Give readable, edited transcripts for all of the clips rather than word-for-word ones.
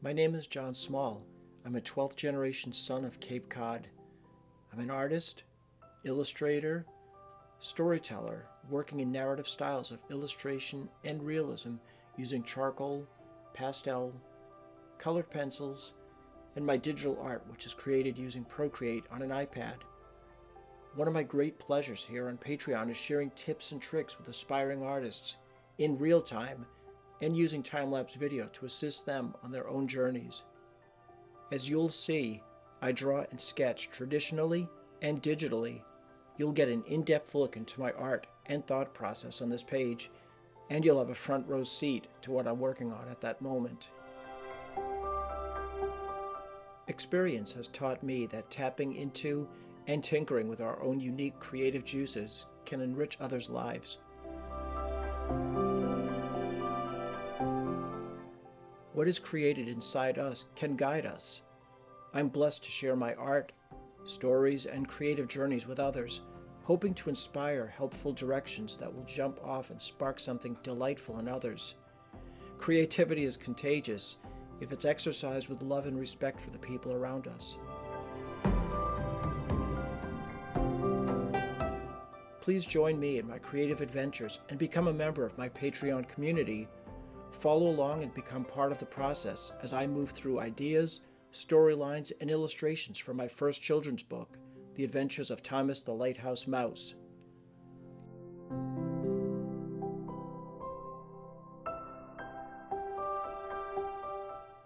My name is John Small. I'm a 12th generation son of Cape Cod. I'm an artist, illustrator, storyteller, working in narrative styles of illustration and realism using charcoal, pastel, colored pencils, and my digital art, which is created using Procreate on an iPad. One of my great pleasures here on Patreon is sharing tips and tricks with aspiring artists in real time and using time-lapse video to assist them on their own journeys. As you'll see, I draw and sketch traditionally and digitally. You'll get an in-depth look into my art and thought process on this page, and you'll have a front row seat to what I'm working on at that moment. Experience has taught me that tapping into and tinkering with our own unique creative juices can enrich others' lives. What is created inside us can guide us. I'm blessed to share my art, stories, and creative journeys with others, hoping to inspire helpful directions that will jump off and spark something delightful in others. Creativity is contagious if it's exercised with love and respect for the people around us. Please join me in my creative adventures and become a member of my Patreon community. Follow along and become part of the process as I move through ideas, storylines, and illustrations for my first children's book, The Adventures of Thomas the Lighthouse Mouse.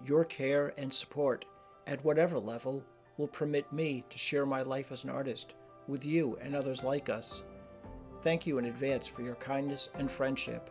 Your care and support, at whatever level, will permit me to share my life as an artist with you and others like us. Thank you in advance for your kindness and friendship.